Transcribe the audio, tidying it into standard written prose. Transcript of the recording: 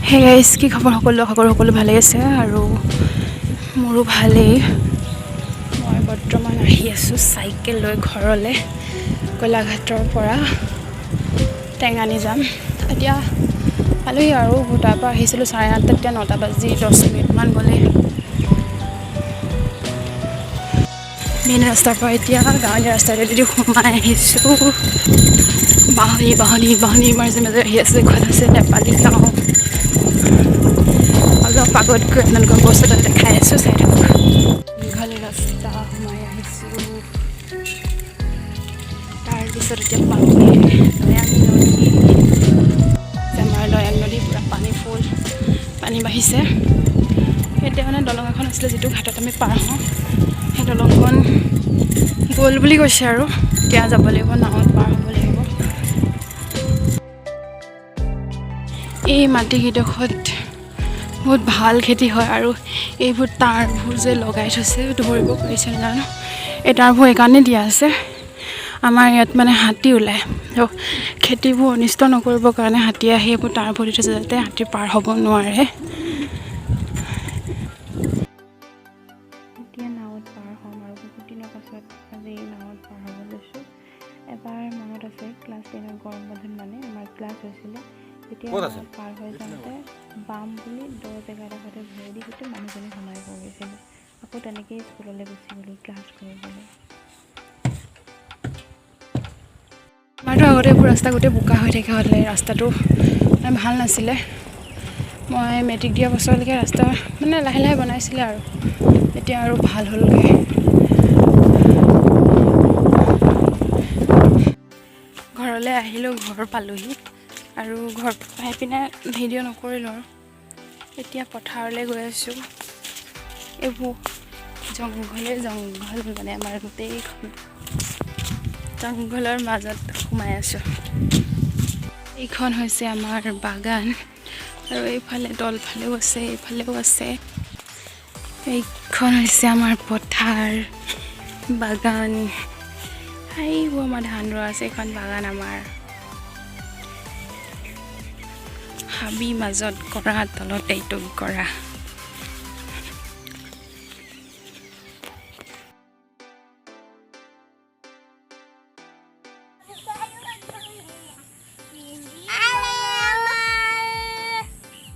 Hey guys, কি খবৰ সকলো ভালে আছে আৰু মোৰো ভালেই। মই বৰ্তমান আহি আছোঁ চাইকেল লৈ ঘৰলৈ। গোলাঘাটৰ পৰা টেঙানী যাম। এতিয়া পালোহি আৰু তাৰ পৰা আহিছিলোঁ 8:30, এতিয়া 9টা বাজি 10 মিনিটমান গ'লে। মেইন ৰাস্তাৰ পৰা এতিয়া গাঁৱলীয়া ৰাস্তাটোদি সোমাই আহিছোঁ। বাহনী মাজে মাজে আহি আছে। এখন আছে নেপালী গাঁও। অলপ আগত গৈ আপোনালোকক বস্তু এটা দেখাই আছোঁ, চাই থাকক। দীঘলী ৰাস্তা সোমাই আহিছোঁ। তাৰপিছত এতিয়া পালোহি লয়াং নদী। আমাৰ লয়াং নদী পূৰা পানী বাঢ়িছে। এতিয়া মানে দলং এখন আছিলে, যিটো ঘাটত আমি পাৰ হওঁ, সেই দলংখন গ'ল বুলি কৈছে আৰু এতিয়া যাব লাগিব, নাৱত পাৰ হ'ব লাগিব। এই মাটিকেইডোখৰত বহুত ভাল খেতি হয় আৰু এইবোৰ তাঁৰবোৰ যে লগাই থৈছে, ধৰিব পাৰিছে জানো? এই তাঁৰবোৰ এইকাৰণে দিয়া আছে, আমাৰ ইয়াত মানে হাতী ওলায়, খেতিবোৰ অনিষ্ট নকৰিবৰ কাৰণে হাতী আহি এইবোৰ তাঁৰবোৰ দি থৈছে, যাতে হাতী পাৰ হ'ব নোৱাৰে। এতিয়া নাৱত পাৰ হ'ম আৰু বহুত দিনৰ পাছত আজি নাৱত পাৰ হ'ব লৈছোঁ। এবাৰ মনত আছে ক্লাছ 10ৰ গৰম বন্ধত মানে আমাৰ ক্লাছ হৈছিলে, তেতিয়া পাৰ হৈ যাওঁতে বাম বুলি দ জেগা এডোখৰতে ভৰি দি গোটেই মানুহজনী সোমাই পৰিছিলোঁ। আকৌ তেনেকেই স্কুললৈ গুচি গ'লোঁ ক্লাছ কৰিবলৈ। আমাৰতো আগতে এইবোৰ ৰাস্তা গোটেই বোকা হৈ থাকে, হ'লে ৰাস্তাটো মানে ভাল নাছিলে। মই মেট্ৰিক দিয়া বছৰলৈকে ৰাস্তা মানে লাহে লাহে বনাইছিলে আৰু এতিয়া আৰু ভাল হ'লগৈ। ঘৰলৈ আহিলোঁ, ঘৰ পালোহি আৰু ঘৰ পাই পিনে ভিডিঅ' নকৰিলোঁ আৰু এতিয়া পথাৰলৈ গৈ আছোঁ। এইবোৰ জংঘল মানে আমাৰ গোটেইখন জংঘলৰ মাজত সোমাই আছোঁ। এইখন হৈছে আমাৰ বাগান আৰু এইফালে তলফালেও আছে, এইফালেও আছে। এইখন হৈছে আমাৰ পথাৰ বাগান। এইবোৰ আমাৰ ধান ৰোৱা আছে, এইখন বাগান আমাৰ। হাবি মাজত কৰা, তলত এইটো কৰা।